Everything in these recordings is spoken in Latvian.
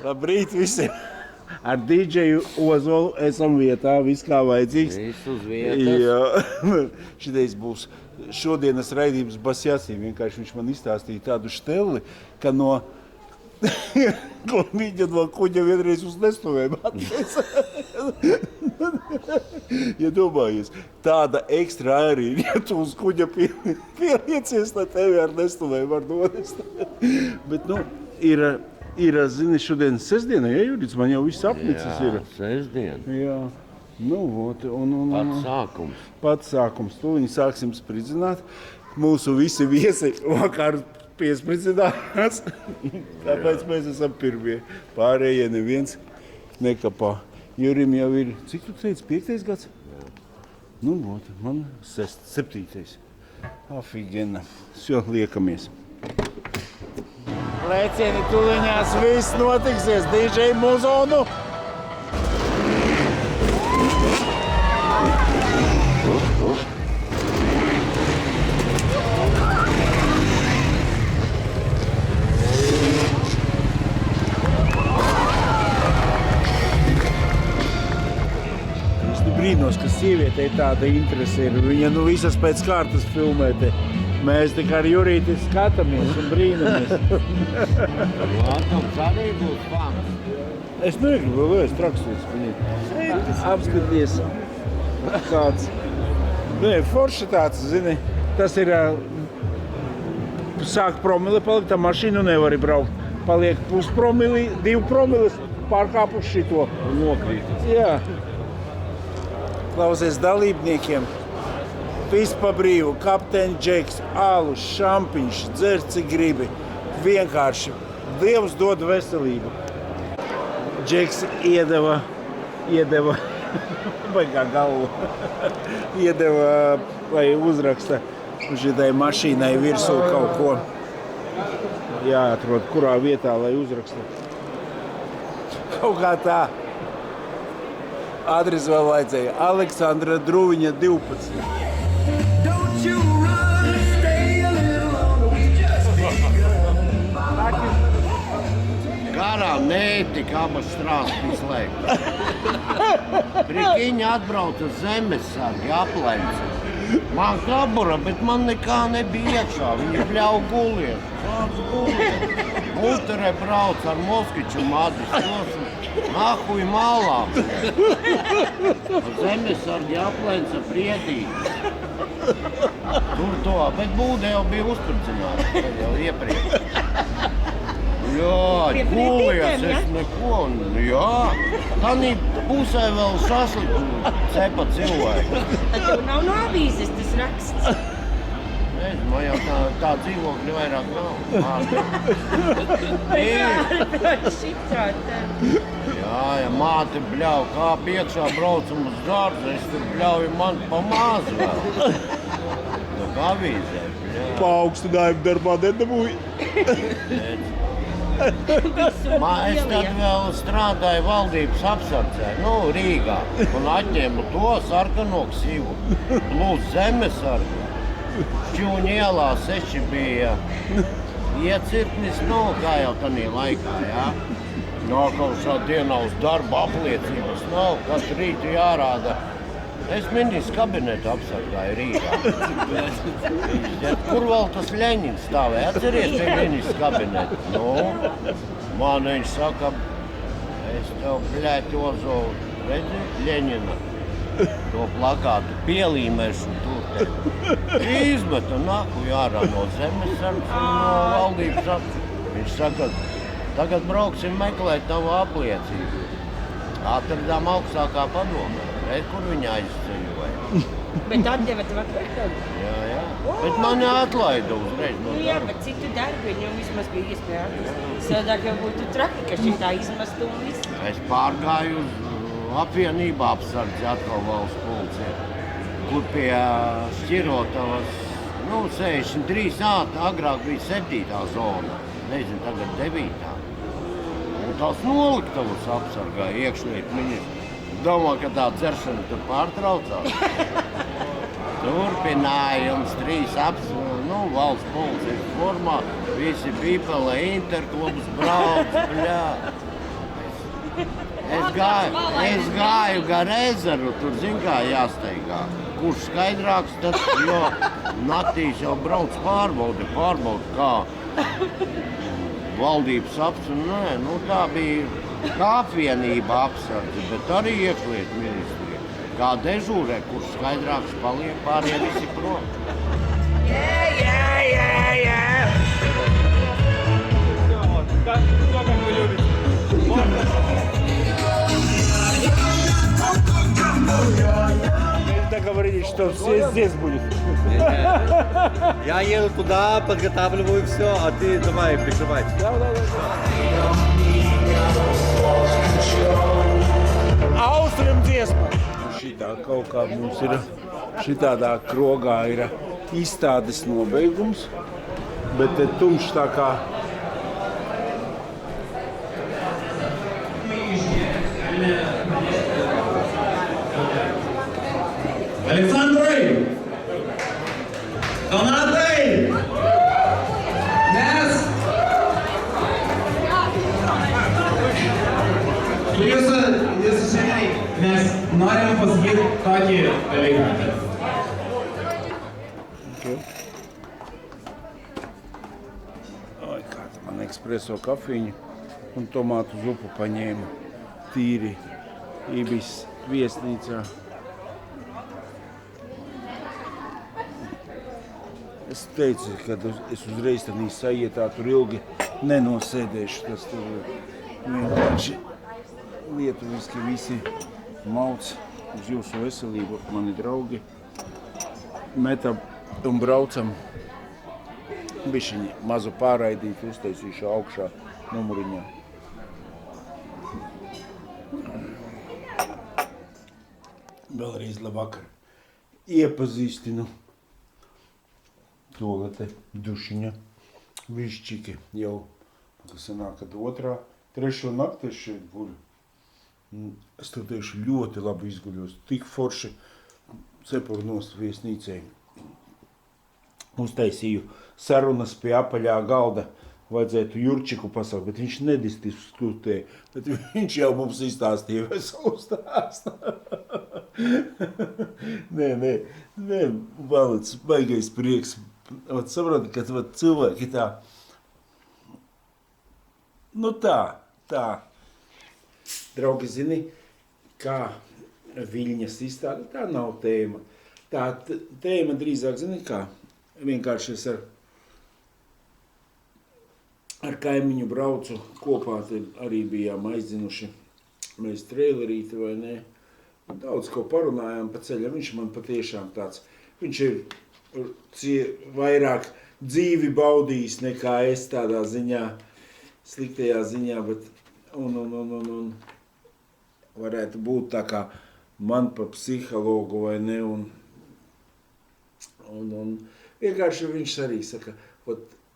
Labrīt visiem! Ar DJu Ozolu esam vietā, viss kā vajadzīgs. Viss uz vietas. Jā, šitais būs šodienas raidījums Basjāsī. Vienkārši viņš man izstāstīja tādu šteli, ka no viņa no kuģa vienreiz uz nestuvēm atnes. Ja domājies, tāda ekstra arī, ja tu uz kuģa pieliecies, tad tevi ar nestuvēm var donest. Bet, ir, zini, šodien sestdiena, ja, Judits, man jau viss apnicis ir. Jā, sestdiena. Jā. Pats sākums. Pats sākums. Tūliņ sāksim spridzināt. Mūsu visi viesi vakar piespricināts. Tāpēc mēs esam pirmie. Pārējie neviens nekapā. Jurim jau ir, cik tu teici, 5. gads? Jā. Man 7. Afigena. Все, liekamies. Lēcieni tuliņās, viss notiksies. DJ Muzonu. Brīnos, ka sievietei tāda interese ir. Viņa visas pēc kārtas filmē te. Mēs tikai ar Jurīti skatāmies un brīnamies. Latums arī būs fans. Es negribu vēl traksties viņai. Apskaties kāds. Forši tāds, zini, tas ir sāk promili palikt, tā mašīnu nevari braukt. Paliek puspromili, 2 promilis pārkāpuši šito. Un nokrīt. Jā. Klausies dalībniekiem. Viss pa brīvu. Kapteņa Džeks, alus, šampiņš, dzer cik gribi. Vienkārši. Dievs dod veselību. Džeks iedeva baigā galvu. Iedeva, lai uzraksta šitai mašīnai virsū kaut ko. Jāatrod, kurā vietā, lai uzraksta. Kaut kā tā. Adresi vēl vajadzēja. Aleksandra Druviņa 12. Garām netika abas strāstas izslēgta. Prikiņa atbrauc uz zemesargi, aplenca. Man kabura, bet man nekā nebija iekšā. Viņi bļauj gulies. Kāds gulies? Muterē brauc ar Moskiču madis. Nahuj malā. Zemesargi aplenca priedī. Tur to, bet būde jau bija uzspridzināta. Jau iepriekš. Jā, gulies, es neko. Jā, tanī pusē vēl šašliku cepa cilvēku. Tad jau nav no avīzes tas raksts. Nezinu, man jau tā dzīvokļi vairāk nav. Jā, māte bļauj, kā iekšā braucam uz dārzu, es tur bļauju man pa mazu vēl. No avīzē bļauj. Paaugstinājumu darbā nedabūju. Es tad vēl strādāju valdības apsardzē, Rīgā, un atņēmu to sarkano ksivu, plus zemesargu. Šķūņa ielā 6 bija iecirknis, kā jau tanī laikā, jā. Nākamšā dienā uz darba apliecības nav, katru rītu jārāda. Es ministrs kabinetu apsargāju Rīgā. Kur vēl tas Ļeņins stāvēja? Atceries pie ministrs kabinetu? Man viņš saka, es tev bļēt Ozolu, redzi, Ļeņina, to plakātu pielīmēšu tur te. Izmeta nahu jārā no zemesargs un no valdības apsardzes. Viņš saka, tagad brauksim meklēt tavu apliecību. Atradām augstākā padomē. Redz, kur viņa aizceļoja. Bet atdeva tev atpakaļ? Jā. Bet mani atlaida uzreiz no Jā, darba. bet citu darbu viņam vismaz bija iespēja atrast. Savādāk jau būtu traki, ka šitā izmastu un viss. Es pārgāju uz apvienību apsardzi atkal valsts policija, kur pie Šķirotavas, 63 agrāk bija 7. zona, nezinu, tagad 9. Un tās noliktavas apsargāja iekšlietu ministru. Domā, ka tā dzeršana tur pārtraucās. Turpinājums, 3 valsts policijas formā, visi pīpelē, interklubs brauc, bļā. Es gāju gar ezeru, tur zin kā jāsteigā. Kurš skaidrāks, tas jo naktīs jau brauc pārbauda kā valdības apsardze. Tā bija kā apvienība apsardze, bet arī iekšlietu ministrija. Kā dežūrē, kurš skaidrāks paliek, pārējie visi prom. Как вы любите? Договорились, что все здесь будет. Я еду туда, подготавливаю все, а ты давай прикрывай. Austrum dziesma. Šitā kaut kā mums ir, šitādā krogā ir izstādes nobeigums, bet te tumšs tā kā. Александры! Donatai! Mes! Jūsų šiandien mes norim pasakyti tokį dalyką. Ai, kāda man ekspreso kafīņu un tomātu zupu paņēma tīri Ibis viesnīcā. Es teicu, ka es uzreiz tādā sajietā tur ilgi nenosēdēšu. Tas tur vienkārši lietuviski visi mauc uz jūsu veselību, mani draugi. Metam un braucam. Bišķiņi mazu pārraidīt, uztaisīšu augšā numuriņā. Vēlreiz labvakar. Iepazīstinu. Tolete, dušiņa, višķiki jau, kas sanāk, kad trešo nakti es šeit guļu. Es tev teikšu, ļoti labi izguļos, tik forši cepuru nost viesnīcei. Uztaisīju sarunas pie apaļā galda, vajadzētu Jurčiku pasaukt, bet viņš nediskutēja, bet viņš jau mums izstāstīja veselu stāstu. Nē, valets, baigais prieks. Saproti, ka cilvēki tā, tā. Draugi, zini, kā Viļņas izstāde, tā nav tēma. Tā tēma drīzāk, zini, kā vienkārši es ar kaimiņu braucu kopā, arī bijām aizdzinuši mēs trailerīti vai ne. Daudz ko parunājām pa ceļam, viņš man patiešām tāds, viņš ir vairāk dzīvi baudījis nekā es tādā ziņā, sliktajā ziņā, bet un varētu būt tā kā man pa psihologu vai ne, un vienkārši viņš arī saka,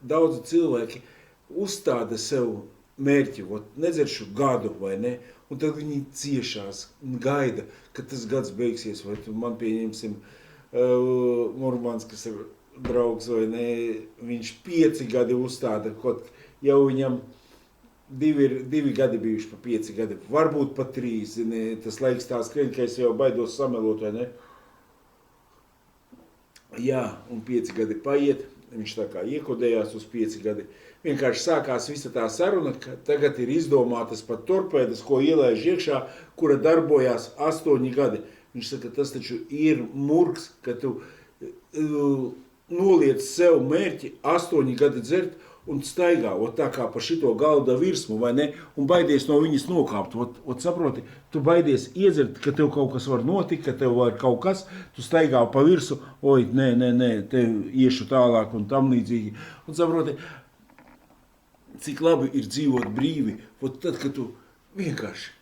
daudzi cilvēki uzstāda sev mērķi, nedzeršu gadu vai ne, un tad viņi ciešās un gaida, ka tas gads beigsies, vai tu man pieņemsim Murmans, kas ir draugs vai ne, viņš 5 gadi uzstāda, kaut jau viņam 2 gadi bijuši pa 5 gadi, varbūt pa 3, ne, tas laiks tā skrien, ka es jau baidos samelot, vai ne. Jā, un 5 gadi paiet, viņš tā kā iekodējās uz 5 gadi. Vienkārši sākās visa tā saruna, ka tagad ir izdomātas pat torpēdas, ko ielaiž iekšā, kura darbojās 8 gadi. Viņš saka, tas taču ir murgs, ka tu noliec sev mērķi 8 gadi dzert un staigā, tā kā pa šito galda virsmu, vai ne, un baidies no viņas nokāpt. Saproti, tu baidies iedzert, ka tev kaut kas var notikt, ka tev var kaut kas, tu staigā pa virsu, nē, te iešu tālāk un tam līdzīgi. Un saproti, cik labi ir dzīvot brīvi, tad, kad tu vienkārši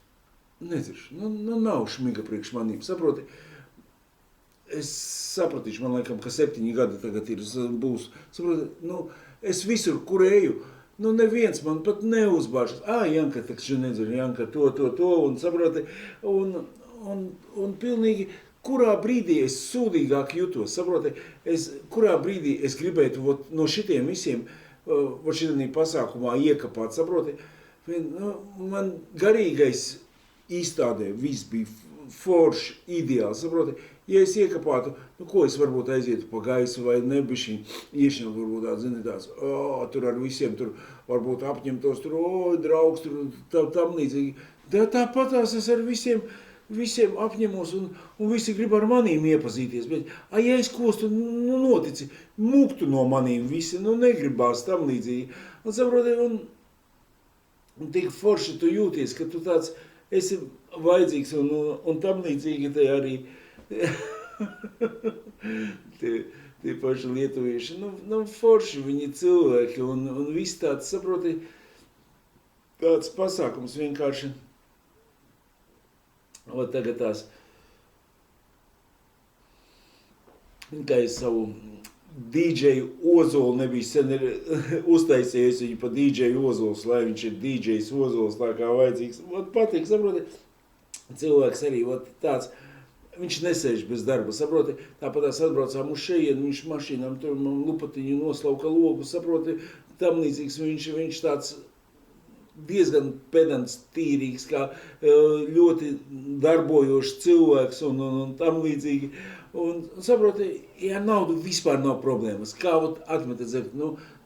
nezirši, nav šmiga priekš manīm, saproti, es sapratīšu, man laikam, ka 7 gadi tagad būs, saproti, es visur, kur eju, neviens man pat neuzbāžas, Janka, taču nedzer, Janka, to, un saproti, un pilnīgi, kurā brīdī es sūdīgāk jutos, saproti, kurā brīdī es gribētu no šitiem visiem, šitiem pasākumā iekapāt, saproti, Man garīgais izstādē viss bija forši, ideāls, saproti, ja es iekapātu, ko es varbūt aizietu pa gaisu vai nebišķiņ, iešņem varbūt tāds, zini, tāds, tur ar visiem, tur varbūt apņemtos, tur, draugs, tur, tam līdzīgi. Tāpatās es ar visiem apņemos un visi grib ar manīm iepazīties, bet, ja es kostu, notici, muktu no manīm visi, negribās tam līdzīgi. Un saproti, un tik forši tu jūties, ka tu tāds esi vajadzīgs un tam līdzīgi te arī tie paši lietuvieši, forši viņi cilvēki un viss tāds, saproti, tāds pasākums vienkārši. Tagad tās, kā es savu DJ Ozolu nebija sen uztaisījusi viņu pa DJ Ozols, lai viņš ir DJs Ozols, tā kā vajadzīgs. Patīk, saproti, cilvēks arī tāds, viņš nesēž bez darba, saproti, tāpatās atbraucām uz šeien, viņš mašīnām tur man lupatiņu noslauka logu, saproti, tam līdzīgs viņš tāds diezgan pedants, tīrīgs, kā ļoti darbojošs cilvēks un tam līdzīgi. Un saproti, ja naudu vispār nav problēmas, kā atmeta dzert,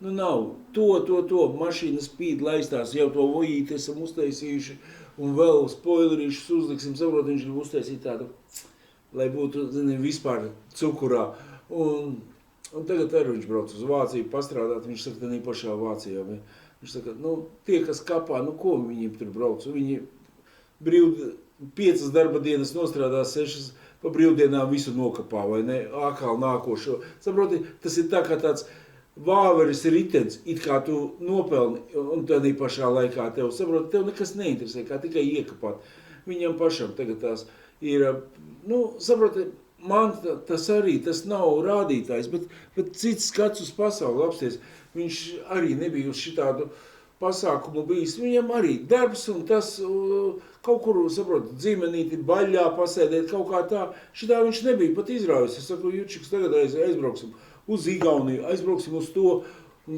nav, to, mašīna spīd, laistās, jau to vojīti esam uztaisījuši un vēl spoilerīšus uzliksim, saproti, viņš grib uztaisīt tādu, lai būtu, zini, vispār cukurā. Un tagad arī viņš brauc uz Vāciju pastrādāt, viņš saka, tā pašā Vācijā. Viņš saka, tie, kas kapā, ko viņi tur brauc? Viņi 5 darba dienas nostrādā, 6 pa brīvdienām visu nokapā, vai ne? Atkal nākošo. Saproti, tas ir tā kā tāds vāveris ritens, it kā tu nopelni, un tādā pašā laikā tev, saproti, tev nekas neinteresē, kā tikai iekapāt. Viņam pašam tagad tās ir, saproti, man tas arī, tas nav rādītājs, bet cits skats uz pasauli apsties. Viņš arī nebija uz šitādu pasākumu bijis. Viņam arī darbs un tas kaut kur, saprot, dzīmenīti baļļā pasēdēt kaut kā tā. Šitā viņš nebija pat izrāvis. Es saku, Jučiks, tagad aizbrauksim uz Igauniju, aizbrauksim uz to. Un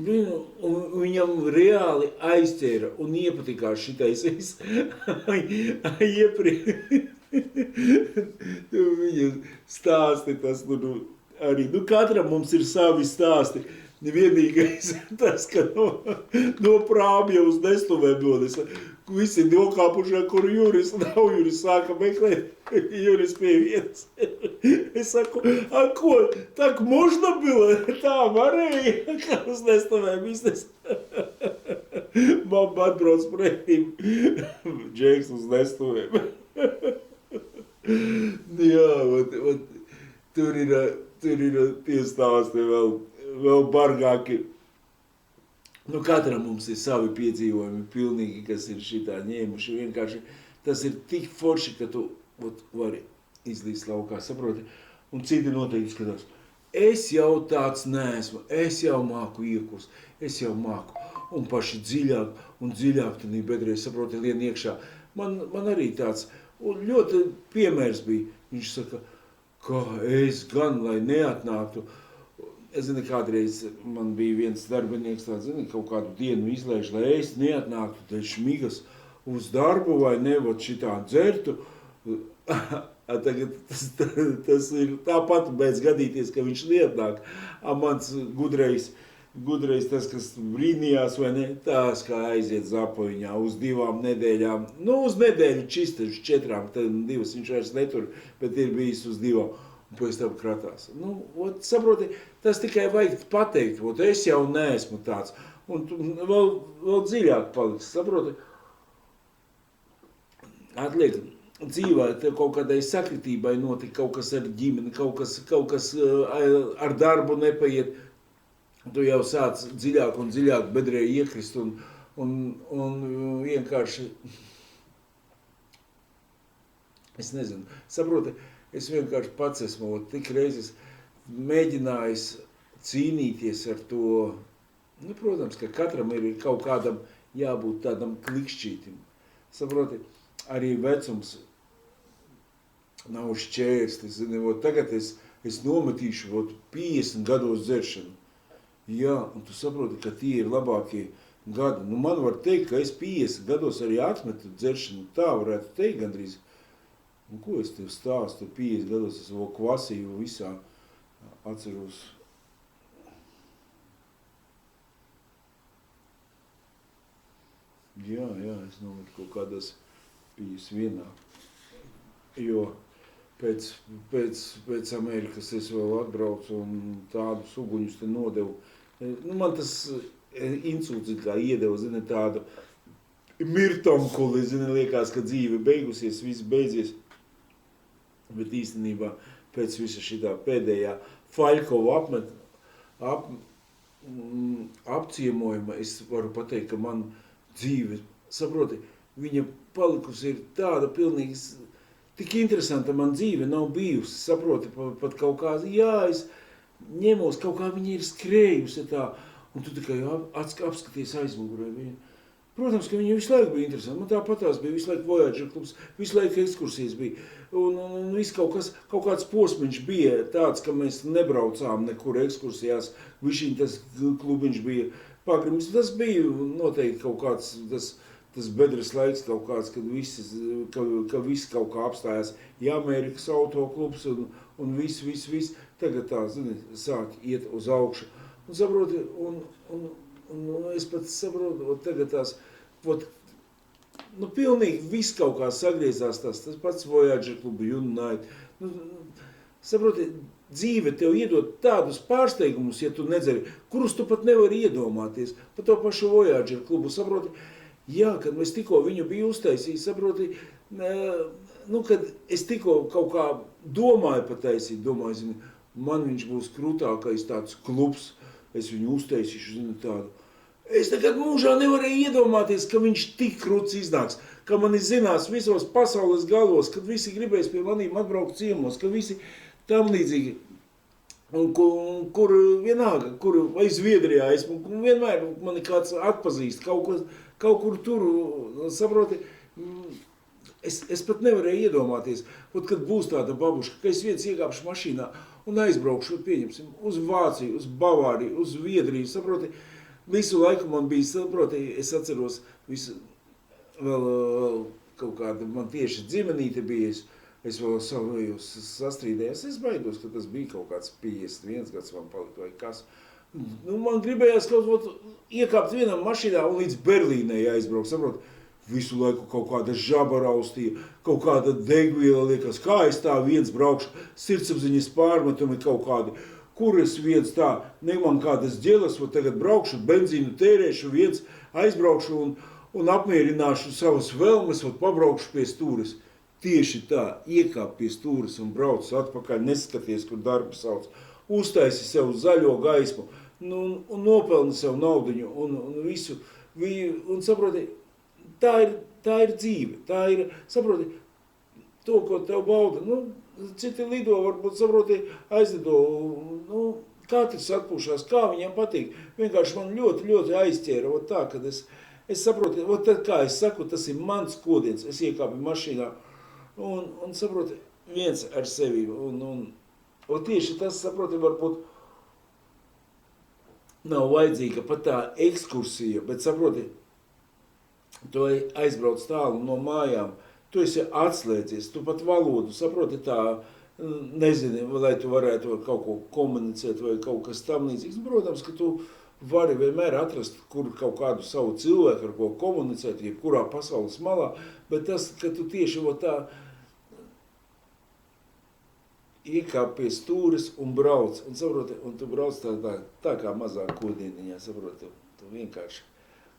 viņam reāli aizķēra un iepatikās šitais viss. Viņa stāsti tas, arī, katram mums ir savi stāsti. Vienīgais tas, ka no Prāmja uz Nestuvēm dodas. Visi nokāpušā, kur Juris nav, Juris sāka meklēt, Juris pie vietas. Es saku, ko, tak можно было? Tā varēja, kā uz Nestuvēm iznes. Mamma atbrauc pretīm, Džeks uz Nestuvēm. Jā, tur ir tie stāsti vēl bargāki. Katram mums ir savi piedzīvojumi pilnīgi, kas ir šitā ņēmuši. Vienkārši tas ir tik forši, ka tu vari izlīst laukā, saproti. Un citi noteikti skatās. Es jau tāds neesmu, es jau māku iekurs, es jau māku. Un paši dziļāk un dziļāk tad bedrē, saproti, lien iekšā. Man arī tāds ļoti piemērs bija. Viņš saka, ka es gan, lai neatnāktu. Es zinu, kādreiz man bija viens darbinieks, kaut kādu dienu izlaiž, lai es neatnāktu te šmigas uz darbu vai nevat šitā dzertu. Tagad tas ir tāpat beidz gadīties, ka viņš neatnāk. Mans gudrais tas, kas brīnījās vai ne, tās kā aiziet zapoviņā uz 2 nedēļām. Uz nedēļu čista, uz 4, tad 2 viņš vairs netur, bet ir bijis uz 2. Un pēc tam kratās. Saproti, tas tikai vajag pateikt, es jau neesmu tāds. Un vēl dziļāk paliks, saproti. Atliek dzīvē, tev kaut kādai sakritībai notika, kaut kas ar ģimeni, kaut kas ar darbu nepaiet. Tu jau sāc dziļāk un dziļāk bedrē iekrist un vienkārši, es nezinu, saproti, es vienkārši pats esmu tik reizes mēģinājis cīnīties ar to. Protams, ka katram ir kaut kādam jābūt tādam klikšķītim. Saproti, arī vecums nav šķērslis. Tagad es nometīšu 50 gados dzeršanu. Jā, un tu saproti, ka tie ir labākie gadi. Nu, man var teikt, ka es 50 gados arī atmetu dzeršanu. Tā varētu teikt gandrīz. Un ko es tev stāstu? 50 gados es vēl kvasīju visā atceros. Jā, es nometu kaut kādās 51. Jo pēc Amerikas es vēl atbraucu un tādus uguņus te nodevu. Nu, man tas insults kā iedeva, zini, tādu mirtonkuli, zini, liekas, ka dzīve beigusies, viss beidzies. Bet īstenībā pēc visa šitā pēdējā Faļkova apciemojuma es varu pateikt, ka man dzīve, saproti, viņa palikusi ir tāda pilnīgi, tik interesanta man dzīve nav bijusi, saproti, pat kaut kā, es ņemos, kaut kā viņa ir skrējusi tā, un tu tikai apskaties aizmugurē viņu. Protams, ka viņa visu laiku bija interesanti. Man tāpatās bija visu laiku Voyager klubs, visu laiku ekskursijas bija. Un viss kaut kāds posmiņš bija tāds, ka mēs nebraucām nekur ekskursijās. Višķiņ tas klubiņš bija pagrims. Tas bija noteikti kaut kāds, tas bedres laiks kaut kāds, kad viss kaut kā apstājās. Jā, Amerikas autoklubs un viss. Tagad tā, zini, sāk iet uz augšu. Un saproti, un es pat saprotu, tagad tās, pilnīgi viss kaut kā sagriezās tas pats Voyager klubu, Unite. Saproti, dzīve tev iedod tādus pārsteigumus, ja tu nedzeri, kurus tu pat nevari iedomāties, par to pašu Voyager klubu, saproti. Jā, kad mēs tikko viņu biju uztaisījis, saproti, kad es tikko kaut kā domāju pataisīt, zini, man viņš būs krūtākais tāds klubs, es viņu uztaisīšu, zinu, tādu. Es tagad mūžā nevarēju iedomāties, ka viņš tik krūts iznāks, ka mani zinās visos pasaules galos, kad visi gribēs pie manīm atbraukt ciemos, ka visi tam līdzīgi. Un kur vienalga, vai Zviedrijā esmu, vienmēr mani kāds atpazīst, kaut kur tur, saproti, es pat nevarēju iedomāties, kad būs tāda babuška, ka es viens iekāpšu mašīnā un aizbraukšu, pieņemsim, uz Vāciju, uz Bavāriju, uz Zviedriju, saproti, visu laiku man bija, saproti, es atceros, vēl kaut kāda, man tieši dzimenīte bija, es vēl savējos sastrīdējos, es baidos, ka tas bija kaut kāds 51 gads man palika vai kas. Man gribējās iekāpt vienam mašīnā un līdz Berlīnei aizbraukt, saproti, visu laiku kaut kāda žaba raustīja, kaut kāda degviela liekas, kā es tā viens braukšu, sirdsapziņas pārmetumi kaut kādi, kur es viens tā, ne man kādas ģelas, tagad braukšu, benzīnu tērēšu, viens aizbraukšu un apmierināšu savas vēlmes, pabraukšu pie stūres. Tieši tā, iekāp pie stūres un brauc atpakaļ, neskaties, kur darbu sauc, uztaisi sev zaļo gaismu, un nopelni sev naudiņu un visu, un saproti, tā ir dzīve, tā ir, saproti, to, ko tev bauda, citi lido, varbūt, saproti, aizlido, katrs atpūšās, kā viņam patīk. Vienkārši man ļoti, ļoti aizķēra, tā, kad es saproti, tad, kā es saku, tas ir mans kodiens, es iekāpu mašīnā, un saproti, viens ar sevi, un tieši tas, saproti, varbūt nav vajadzīga pat tā ekskursija, bet, saproti, tu aizbrauc tālu no mājām, tu esi atslēdzies, tu pat valodu, saproti tā, nezini, lai tu varētu kaut ko komunicēt vai kaut kas tam līdzīgs. Protams, ka tu vari vienmēr atrast kaut kādu savu cilvēku, ar ko komunicēt, jebkurā pasaules malā, bet tas, ka tu tieši tā iekāp pie stūres un brauc, un saproti, un tu brauc tā kā mazā kodieniņā, saproti, tu vienkārši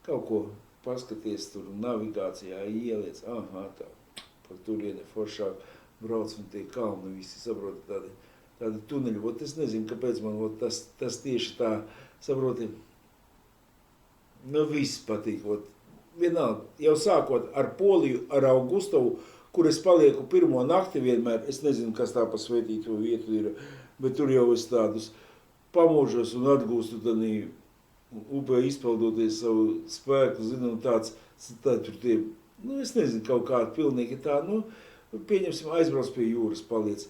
kaut ko paskaties tur navigācijā, ieliec, tā, par turieni foršāk brauc un tie kalni visi, saproti, tādi tuneļi. Es nezinu, kāpēc man tas tieši tā, saproti, viss patīk. Vienalga, jau sākot ar Poliju, ar Augustovu, kur es palieku pirmo nakti vienmēr, es nezinu, kas tā pa svētīto vietu ir, bet tur jau es tādus pamūžos un atgūstu tādī upē izpeldoties savu spēku, zinu, un tā tur tie, es nezinu, kaut kāda pilnīgi tā, pieņemsim, aizbrauc pie jūras, paliec.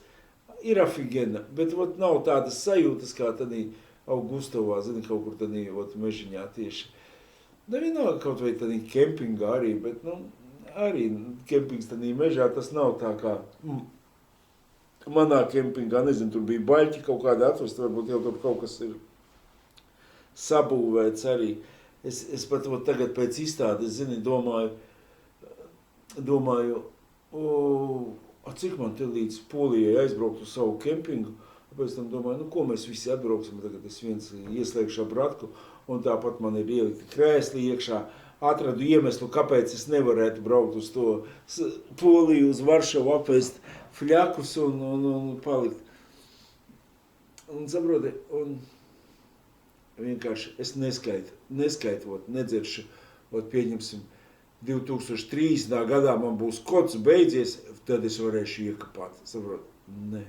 Ir afigena, bet nav tādas sajūtas kā tādī Augustovā, zini, kaut kur tādī mežiņā tieši. Da vienalga kaut vai tādā kempingā arī, bet, nu, arī kempings tādā mežā tas nav tā kā manā kempingā, nezinu, tur bija baļķi kaut kādi atvesti, varbūt jau tur kaut kas ir sabūvēts arī. Es pat tagad pēc izstādes, zini, domāju, cik man te līdz Polijai aizbraukt uz savu kempingu, pēc tam domāju, nu, ko mēs visi atbrauksim, tagad es viens ieslēgšu ap ratku, un tāpat man ir ielikti krēsli iekšā, atradu iemeslu, kāpēc es nevarētu braukt uz to Poliju, uz Varšavu, apēst fļakus un palikt. Un saproti, un vienkārši es neskaitot, nedzeršu, pieņemsim, 2030. gadā man būs kods beidzies, tad es varēšu iekapāt, saproti? Nē.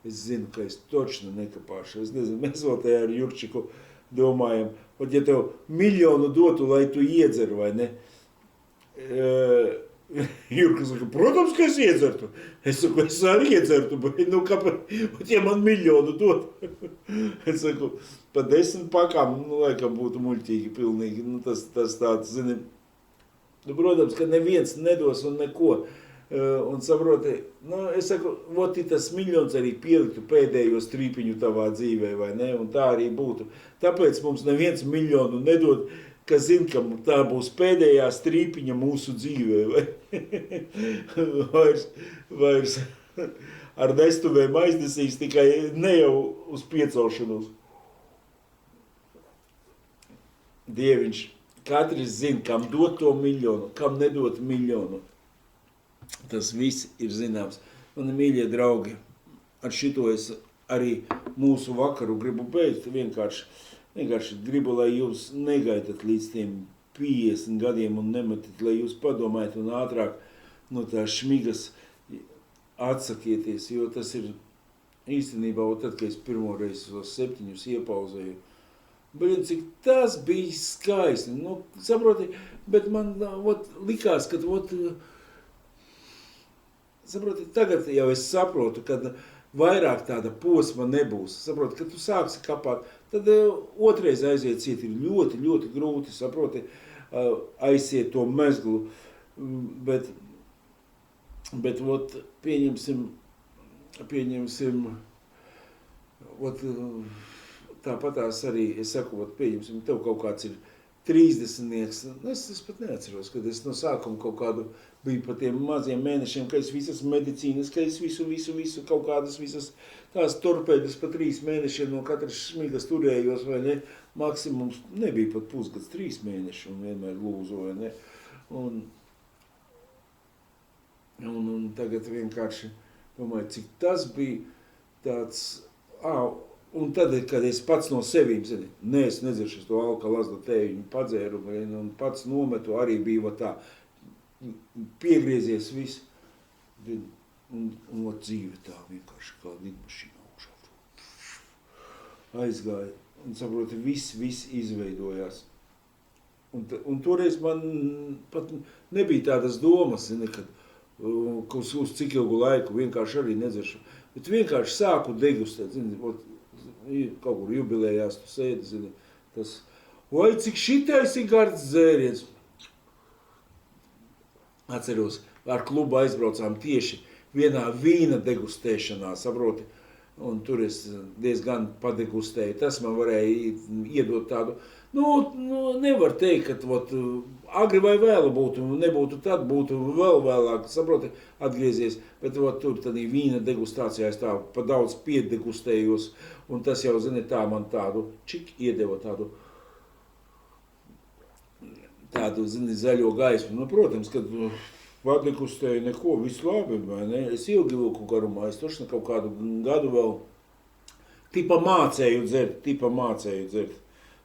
Es zinu, ka es točno nekapāšu. Es nezinu, mēs vēl tajā ar Jurčiku domājam, ja tev 1 000 000 dotu, lai tu iedzer, vai ne? Jurka saka, protams, ka es iedzertu. Es saku, es arī iedzertu, bet nu kāpēc, ja man 1 000 000 dot? Es saku, pa 10 pakām, nu, laikam būtu muļķīgi pilnīgi. Nu, tas tāds, zini, nu, protams, ka neviens nedos un neko. Un saproti, nu, es saku, tas miljons arī pieliktu pēdējo strīpiņu tavā dzīvē, vai ne? Un tā arī būtu. Tāpēc mums neviens 1 000 000 nedod, ka zin, ka tā būs pēdējā strīpiņa mūsu dzīvē, vai? Vairs ar nestuvēm aiznesīs tikai ne jau uz piecelšanos. Dieviņš, katrs zin, kam dot to 1 000 000, kam nedot 1 000 000. Tas viss ir zināms. Mani mīļie draugi, ar šito es arī mūsu vakaru gribu beigt. Vienkārši gribu, lai jūs negaidat līdz tiem 50 gadiem un nemetat, lai jūs padomājat un ātrāk no tās šmigas atsakieties, jo tas ir īstenībā, tad, kad es pirmoreiz tos 7 iepauzēju, bet cik tas bija skaisti, nu, saproti, bet man likās, ka saproti, tagad jau es saprotu, kad vairāk tāda posma nebūs. Saproti, kad tu sāksi kapāt, tad otrais aiziet ciet ir ļoti, ļoti grūti, saproti, aiziet to mezglu. Bet pieņemsim, tāpatās arī, es saku, pieņemsim, tev kaut kāds ir 30-nieks, es pat neatceros, kad es no sākuma kaut kādu biju pa tiem maziem mēnešiem, ka es visas medicīnas, ka es visu, kaut kādas visas tās torpēdas pa 3 mēnešiem no katras šmigas turējos, vai ne? Maksimums nebija pat pusgads, 3 mēneši un vienmēr lūzu, vai ne? Un tagad vienkārši domāju, cik tas bija tāds, un tad, kad es pats no sevīm, zini, es nedzeršu to alkalazdu tēviņu padzēru, un pats nometu, arī bija tā, piegriezies viss, un dzīve tā vienkārši kā lidmašīna augšā. Aizgāja, un saproti, viss izveidojās. Un toreiz man pat nebija tādas domas, zini, kad uz cik ilgu laiku vienkārši arī nedzeršu, bet vienkārši sāku degustēt, zini, kaut kur jubilējās, tu sēdi, zini, tas, vai cik šitais ir gards dzēriens. Atceros, ar klubu aizbraucām tieši vienā vīna degustēšanā, saproti, un tur es diezgan padegustēju. Tas man varēja iedot tādu, nevar teikt, ka agri vai vēlu būtu, nebūtu tad, būtu vēl vēlāk, saproti, atgriezies, bet tur tādā vīna degustācijā es tā pa daudz piedegustējos, un tas jau, zini, tā man tādu čik iedeva tādu, zini, zaļo gaismu. Protams, kad padegustēju neko, viss labi, vai ne? Es ilgi vilku garumā, es tošana kaut kādu gadu vēl tipa mācēju dzert.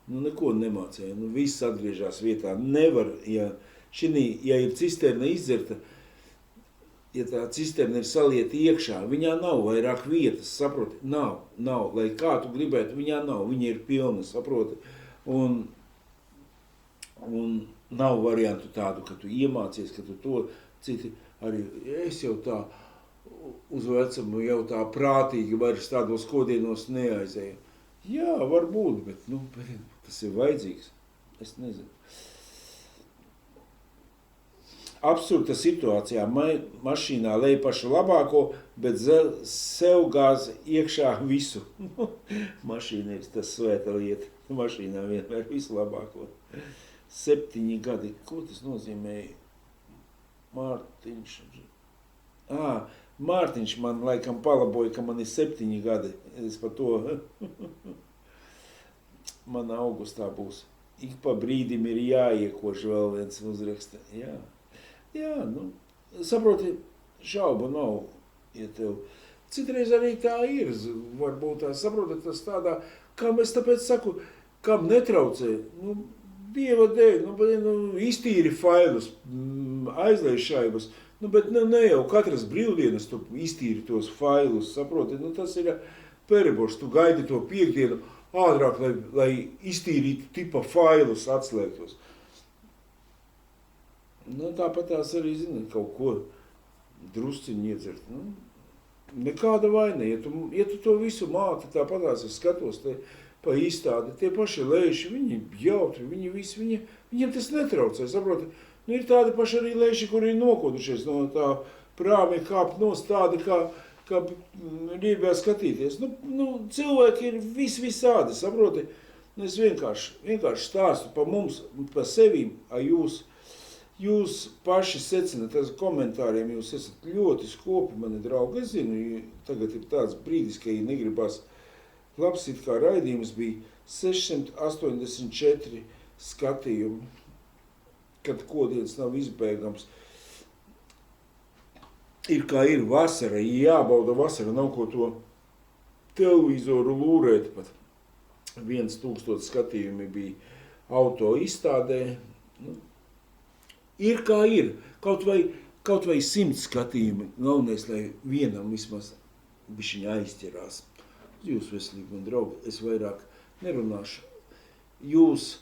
Neko nemācēju, viss atgriežās vietā. Nevar, ja ir cisterna izdzerta, ja tā cisterna ir salieta iekšā, viņā nav vairāk vietas, saproti? Nav, lai kā tu gribētu, viņā nav, viņa ir pilna, saproti? Un nav variantu tādu, ka tu iemācies, ka tu to citi arī, es jau tā uz vecumu jau tā prātīgi vairs tādos kodienos neaizēju. Jā, varbūt, bet tas ir vajadzīgs. Es nezinu. absurda situācijā. Mašīnā lej pašu labāko, bet sev gāz iekšā visu. Mašīna ir tas svēta lieta. Mašīnā vienmēr visu labāko. 7 gadi. Ko tas nozīmē? Mārtiņš. Mārtiņš man laikam palaboja, ka man ir 7 gadi. Es par to. Man augustā būs. Ik pa brīdim ir jāiekož vēl viens uzraksta. Jā, nu, saproti, šaubu nav, ja tev. Citreiz arī tā ir, varbūt tā, saproti, tas tādā, kam es tāpēc saku, kam netraucē, nu, Dieva dēļ, nu, iztīri failus, aizlej šaibas, nu, bet ne jau katras brīvdienas tu iztīri tos failus, saproti, nu, tas ir peribošs, tu gaidi to piekdienu ātrāk, lai iztīrītu tipa failus atslēgtos. Nu, tāpat tās arī, zini, kaut ko drusciņi iedzert. Nu, nekāda vaina, ja tu to visu māti, tāpatās es skatos te pa izstādi, tie paši lēši, viņi jautri, viņi visi, viņiem tas netraucē, saproti. Nu, ir tādi paši arī lēši, kuri ir nokodušies no tā prāmi kāpt nost tādi, kā gribēja skatīties. Nu, cilvēki ir visādi, saproti. Nu, es vienkārši stāstu pa mums, pa sevīm, jūs paši secināt, tas komentāriem jūs esat ļoti skopi, mani draugi. Es zinu, tagad ir tāds brīdis, ka negribas labs it kā raidījums bija 684 skatījumi, kad kodienas nav izbēgams. Ir kā ir vasara, jābauda vasara, nav ko to televizoru lūrēt pat. 1000 skatījumi bija auto izstādē. Nu, ir kā ir, kaut vai 100 skatījumi, galvenais, lai vienam vismaz bišķiņ aizķerās. Jūs veselīgi, man draugi, es vairāk nerunāšu. Jūs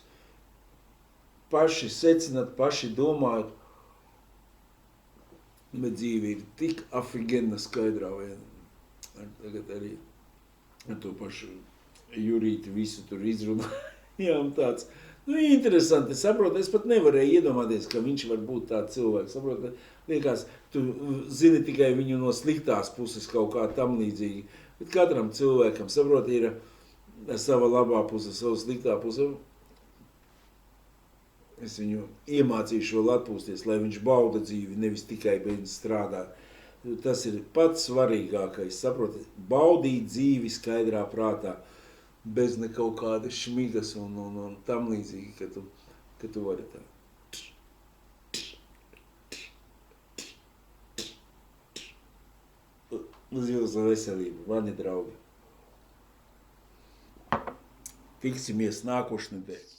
paši secināt, paši domājat, bet dzīve ir tik afigena skaidrā, vai tagad arī ar to pašu Jurīti visu tur izrunājām tāds. Nu, interesanti, saproti, es pat nevarēju iedomāties, ka viņš var būt tāds cilvēks, saproti, liekas, tu zini tikai viņu no sliktās puses kaut kā tam līdzīgi. Bet katram cilvēkam, saproti, ir sava labā puse, sava sliktā puse. Es viņu iemācīšu vēl atpūsties, lai viņš bauda dzīvi, nevis tikai beidz strādāt. Tas ir pats svarīgākais, saproti, baudīt dzīvi skaidrā prātā, bez ne kaut kādas šmigas un tam līdzīgi, ka tu vari tā. Uz jūsu veselību, mani draugi. Tiksimies nākošnedēļ.